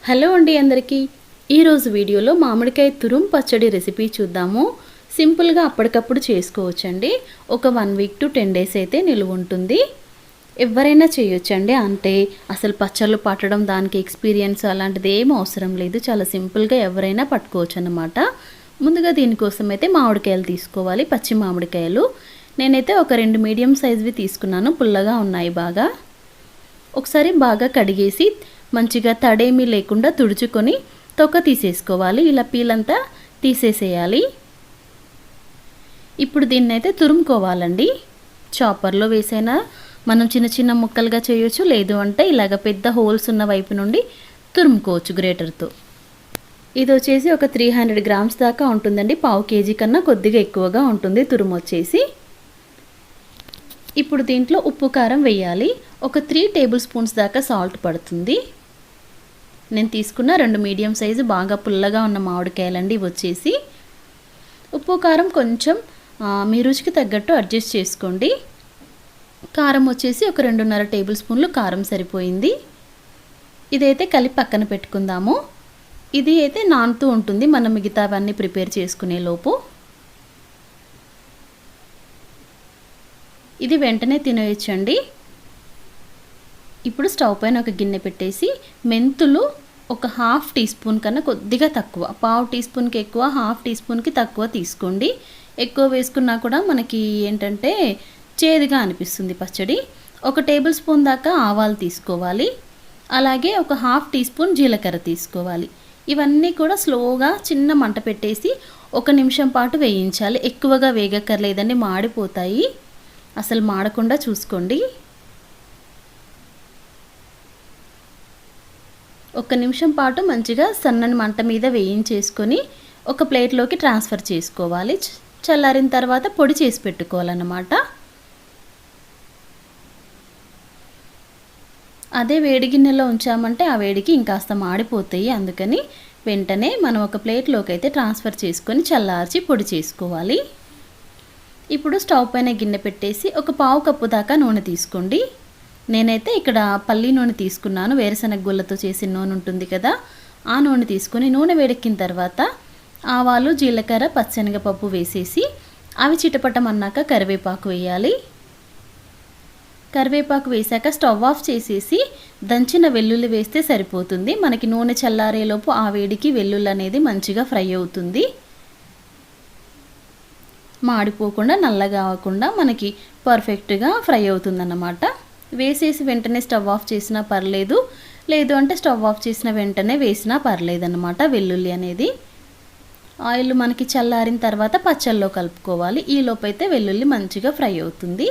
Hello అండి అందరికీ ఈరోజు వీడియోలో మామిడికాయ తురుం పచ్చడి రెసిపీ చూద్దాము. సింపుల్గా అప్పటికప్పుడు చేసుకోవచ్చండి. ఒక 1 వీక్ టు 10 డేస్ అయితే నిలువ ఉంటుంది. ఎవరైనా చేయొచ్చండి. అంటే అసలు పచ్చళ్ళు పట్టడం దానికి ఎక్స్పీరియన్స్ అలాంటిది ఏం అవసరం లేదు. చాలా సింపుల్గా ఎవరైనా పట్టుకోవచ్చు అన్నమాట. ముందుగా దీనికోసం అయితే మామిడికాయలు తీసుకోవాలి. పచ్చి మామిడికాయలు నేనైతే ఒక 2 మీడియం సైజువి తీసుకున్నాను. పుల్లగా ఉన్నాయి బాగా. ఒకసారి బాగా కడిగేసి మంచిగా తడేమీ లేకుండా తుడుచుకొని తొక్క తీసేసుకోవాలి. ఇలా పీలంతా తీసేసేయాలి. ఇప్పుడు దీన్నైతే తురుముకోవాలండి. చాపర్లో వేసైనా మనం చిన్న చిన్న ముక్కలుగా చేయొచ్చు, లేదు అంటే ఇలాగ పెద్ద హోల్స్ ఉన్న వైపు నుండి తురుముకోవచ్చు గ్రేటర్తో. ఇది వచ్చేసి ఒక 300 గ్రామ్స్ దాకా ఉంటుందండి. పావు కేజీ కన్నా కొద్దిగా ఎక్కువగా ఉంటుంది తురుము వచ్చేసి. ఇప్పుడు దీంట్లో ఉప్పు కారం వేయాలి. ఒక 3 టేబుల్ స్పూన్స్ దాకా సాల్ట్ పడుతుంది. నేను తీసుకున్న 2 మీడియం సైజు బాగా పుల్లగా ఉన్న మామిడికాయలండి వచ్చేసి. ఉప్పు కారం కొంచెం మీ రుచికి తగ్గట్టు అడ్జస్ట్ చేసుకోండి. కారం వచ్చేసి ఒక 2.5 టేబుల్ స్పూన్లు కారం సరిపోయింది. ఇదైతే కలిపి పక్కన పెట్టుకుందాము. ఇది అయితే నానుతూ ఉంటుంది మనం మిగతావన్నీ ప్రిపేర్ చేసుకునే లోపు. ఇది వెంటనే తినేయచ్చండి. ఇప్పుడు స్టవ్ పైన ఒక గిన్నె పెట్టేసి మెంతులు ఒక 1/2 టీ స్పూన్ కన్నా కొద్దిగా తక్కువ, పావు టీ స్పూన్కి ఎక్కువ, 1/2 టీ స్పూన్కి తక్కువ తీసుకోండి. ఎక్కువ వేసుకున్నా కూడా మనకి ఏంటంటే చేదుగా అనిపిస్తుంది పచ్చడి. ఒక టేబుల్ స్పూన్ దాకా ఆవాలు తీసుకోవాలి. అలాగే ఒక 1/2 టీ స్పూన్ జీలకర్ర తీసుకోవాలి. ఇవన్నీ కూడా స్లోగా చిన్న మంట పెట్టేసి 1 నిమిషం పాటు వేయించాలి. ఎక్కువగా వేగక్కర్లేదండి, మాడిపోతాయి. అసలు మాడకుండా చూసుకోండి. 1 నిమిషం పాటు మంచిగా సన్నని మంట మీద వేయించేసుకొని ఒక ప్లేట్లోకి ట్రాన్స్ఫర్ చేసుకోవాలి. చల్లారిన తర్వాత పొడి చేసి పెట్టుకోవాలన్నమాట. అదే వేడి గిన్నెలో ఉంచామంటే ఆ వేడికి ఇంకాస్త మాడిపోతాయి. అందుకని వెంటనే మనం ఒక ప్లేట్లోకి అయితే ట్రాన్స్ఫర్ చేసుకొని చల్లార్చి పొడి చేసుకోవాలి. ఇప్పుడు స్టవ్ పైన గిన్నె పెట్టేసి ఒక పావు కప్పు దాకా నూనె తీసుకోండి. నేనైతే ఇక్కడ పల్లి నూనె తీసుకున్నాను. వేరుశనగ గుళ్ళతో చేసిన నూనె ఉంటుంది కదా, ఆ నూనె తీసుకొని నూనె వేడెక్కిన తర్వాత ఆవాలు, జీలకర్ర, పచ్చెనగపప్పు వేసేసి అవి చిటపటమన్నాక కరివేపాకు వేయాలి. కరివేపాకు వేశాక స్టవ్ ఆఫ్ చేసేసి దంచిన వెల్లుల్లి వేస్తే సరిపోతుంది. మనకి నూనె చల్లారేలోపు ఆ వేడికి వెల్లుల్లి అనేది మంచిగా ఫ్రై అవుతుంది. మాడిపోకుండా నల్లగా అవ్వకుండా మనకి పర్ఫెక్ట్గా ఫ్రై అవుతుందన్నమాట. వేసేసి వెంటనే స్టవ్ ఆఫ్ చేసినా పర్లేదు, లేదు అంటే స్టవ్ ఆఫ్ చేసిన వెంటనే వేసినా పర్లేదన్నమాట. వెల్లుల్లి అనేది ఆయిల్ మనకి చల్లారిన తర్వాత పచ్చళ్ళలో కలుపుకోవాలి. ఈ లోపైతే వెల్లుల్లి మంచిగా ఫ్రై అవుతుంది.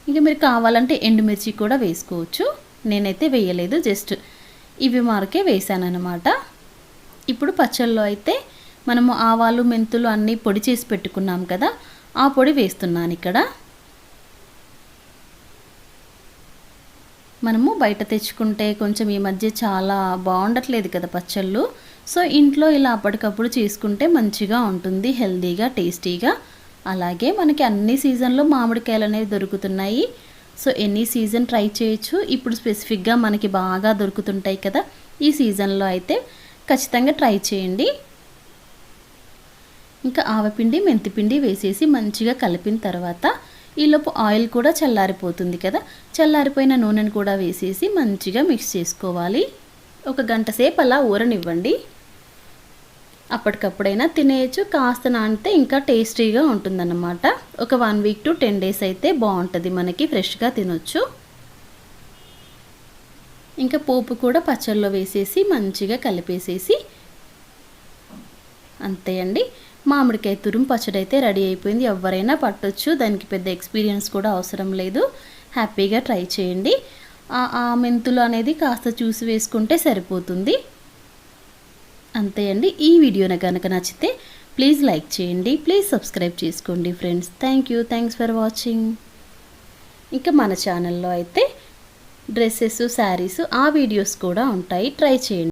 ఇంకా మీరు కావాలంటే ఎండుమిర్చి కూడా వేసుకోవచ్చు. నేనైతే వేయలేదు, జస్ట్ ఇవి మారకే వేసానన్నమాట. ఇప్పుడు పచ్చళ్ళలో అయితే మనము ఆవాలు, మెంతులు అన్నీ పొడి చేసి పెట్టుకున్నాం కదా, ఆ పొడి వేస్తున్నాను ఇక్కడ. మనము బయట తెచ్చుకుంటే కొంచెం ఈ మధ్య చాలా బాగుండట్లేదు కదా పచ్చళ్ళు. సో ఇంట్లో ఇలా అప్పటికప్పుడు చేసుకుంటే మంచిగా ఉంటుంది, హెల్తీగా, టేస్టీగా. అలాగే మనకి అన్ని సీజన్లో మామిడికాయలు అనేవి దొరుకుతున్నాయి. సో ఎనీ సీజన్ ట్రై చేయొచ్చు. ఇప్పుడు స్పెసిఫిక్గా మనకి బాగా దొరుకుతుంటాయి కదా, ఈ సీజన్లో అయితే ఖచ్చితంగా ట్రై చేయండి. ఇంకా ఆవపిండి, మెంతిపిండి వేసేసి మంచిగా కలిపిన తర్వాత ఈలోపు ఆయిల్ కూడా చల్లారిపోతుంది కదా, చల్లారిపోయిన నూనెను కూడా వేసేసి మంచిగా మిక్స్ చేసుకోవాలి. ఒక గంట సేపు అలా ఊరనివ్వండి. అప్పటికప్పుడైనా తినేయచ్చు, కాస్త నానితే ఇంకా టేస్టీగా ఉంటుందన్నమాట. ఒక 1 వీక్ టు 10 డేస్ అయితే బాగుంటుంది, మనకి ఫ్రెష్గా తినొచ్చు. ఇంకా పోపు కూడా పచ్చళ్ళలో వేసేసి మంచిగా కలిపేసేసి అంతే అండి, మామిడికాయ తురుం పచ్చడి అయితే రెడీ అయిపోయింది. ఎవరైనా పట్టొచ్చు, దానికి పెద్ద ఎక్స్పీరియన్స్ కూడా అవసరం లేదు. హ్యాపీగా ట్రై చేయండి. ఆ మెంతులు అనేది కాస్త చూసి వేసుకుంటే సరిపోతుంది. అంతే అండి. ఈ వీడియో కనుక నచ్చితే ప్లీజ్ లైక్ చేయండి, ప్లీజ్ సబ్స్క్రైబ్ చేసుకోండి ఫ్రెండ్స్. Thanks for watching. ఇంకా మన ఛానల్లో అయితే డ్రెస్సెస్, శారీస్ ఆ వీడియోస్ కూడా ఉంటాయి, ట్రై చేయండి.